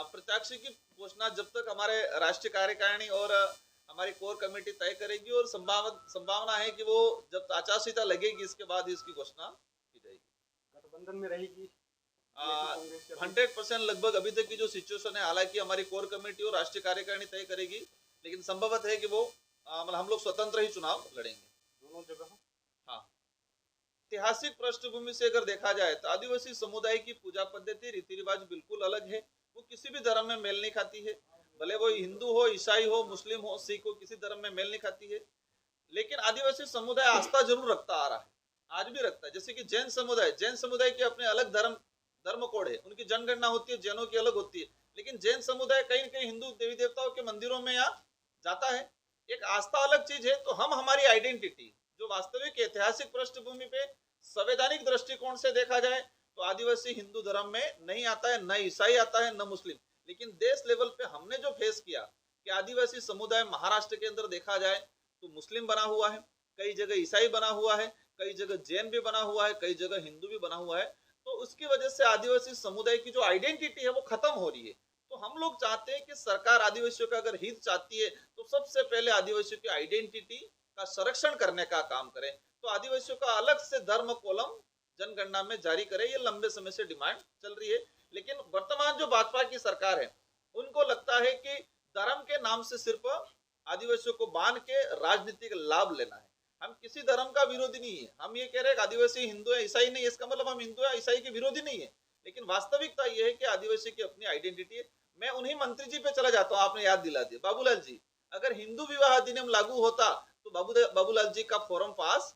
प्रत्याशी की घोषणा जब तक हमारे राष्ट्रीय कार्यकारिणी और हमारी कोर कमेटी तय करेगी, और संभावना है कि वो जब आचार संहिता लगेगी इसके बाद ही इसकी घोषणा की जाएगी। गठबंधन में रहेगी 100% लगभग अभी तक की जो सिचुएशन है, हालांकि हमारी कोर कमेटी और राष्ट्रीय कार्यकारिणी तय करेगी, लेकिन संभवत है कि वो मतलब हम लोग स्वतंत्र ही चुनाव लड़ेंगे दोनों जगह। हाँ, ऐतिहासिक पृष्ठभूमि से अगर देखा जाए तो आदिवासी समुदाय की पूजा पद्धति, रीति रिवाज बिल्कुल अलग है। वो किसी भी धर्म में मेल नहीं खाती है, भले वो हिंदू हो, ईसाई हो, मुस्लिम हो, सिख हो, किसी धर्म में मेल नहीं खाती है। लेकिन आदिवासी समुदाय आस्था जरूर रखता आ रहा है, आज भी रखता है। जैसे कि जैन समुदाय के अपने अलग धर्म कोड है, उनकी जनगणना होती है, जैनों की अलग होती है, लेकिन जैन समुदाय कहीं न कहीं हिंदू देवी देवताओं के मंदिरों में या जाता है। एक आस्था अलग चीज है। तो हम हमारी आइडेंटिटी जो वास्तविक ऐतिहासिक पृष्ठभूमि पे संवैधानिक दृष्टिकोण से देखा जाए तो आदिवासी हिंदू धर्म में नहीं आता है, न ईसाई आता है, न मुस्लिम। लेकिन देश लेवल पे हमने जो फेस किया कि आदिवासी समुदाय महाराष्ट्र के अंदर देखा जाए तो मुस्लिम बना हुआ है, कई जगह ईसाई बना हुआ है, कई जगह जैन भी बना हुआ है, कई जगह हिंदू भी बना हुआ है। तो उसकी वजह से आदिवासी समुदाय की जो आइडेंटिटी है वो खत्म हो रही है। तो हम लोग चाहते हैं कि सरकार आदिवासियों का अगर हित चाहती है तो सबसे पहले आदिवासियों की आइडेंटिटी का संरक्षण करने का काम करें। तो आदिवासियों का अलग से धर्म कॉलम जनगणना में जारी करे, ये लंबे समय से डिमांड चल रही है। लेकिन वर्तमान जो भाजपा की सरकार है उनको लगता है कि धर्म के नाम से सिर्फ आदिवासियों को बांध के राजनीतिक लाभ लेना है। हम किसी धर्म का विरोधी नहीं है, हम ये कह रहे हैं कि आदिवासी हिंदू है, ईसाई नहीं, इसका मतलब हम हिंदू या ईसाई के विरोधी नहीं है। लेकिन वास्तविकता ये है कि आदिवासी की अपनी आइडेंटिटी है। मैं उन्हीं मंत्री जी पे चला जाता हूँ, आपने याद दिला दिया, बाबूलाल जी। अगर हिंदू विवाह अधिनियम लागू होता तो बाबूलाल जी का फॉर्म पास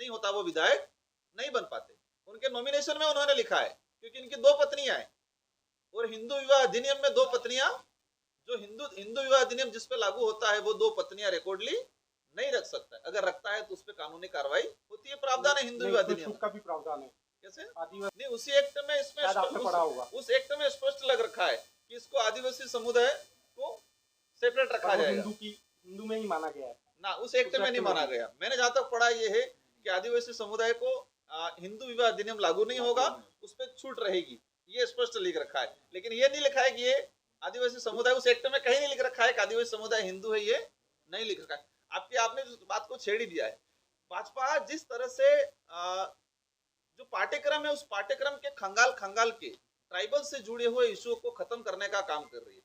नहीं होता, वो विधायक नहीं बन पाते। उनके नॉमिनेशन में उन्होंने लिखा है क्योंकि इनकी 2 पत्नियां हैं, और हिंदू विवाह अधिनियम में 2 पत्नियां, जो हिंदू विवाह अधिनियम जिसपे लागू होता है वो 2 पत्नियां रिकॉर्डली नहीं रख सकता है। अगर रखता है तो उस पर कानूनी कार्रवाई होती है। प्रावधान है हिंदू विवाह अधिनियम का भी प्रावधान है। कैसे नहीं, उसी एक्ट में इसमें उस एक्ट में स्पष्ट लग रखा है कि इसको आदिवासी समुदाय को सेपरेट रखा जाएगा। हिंदू में ही माना गया है ना, उस एक्ट में नहीं माना गया। मैंने जहां तक पढ़ा ये है कि आदिवासी समुदाय को हिंदू विवाह अधिनियम लागू नहीं होगा, उस पर छूट रहेगी, ये स्पष्ट लिख रखा है। लेकिन ये नहीं लिखा है कि ये आदिवासी समुदाय, उस एक्ट में कहीं नहीं लिख रखा है कि आदिवासी समुदाय हिंदू है, ये नहीं लिख रखा है। आपने इस बात को छेड़ ही दिया है। भाजपा जिस तरह से जो पाठ्यक्रम है उस पाठ्यक्रम के खंगाल के ट्राइबल से जुड़े हुए इश्यू को खत्म करने का काम कर रही है।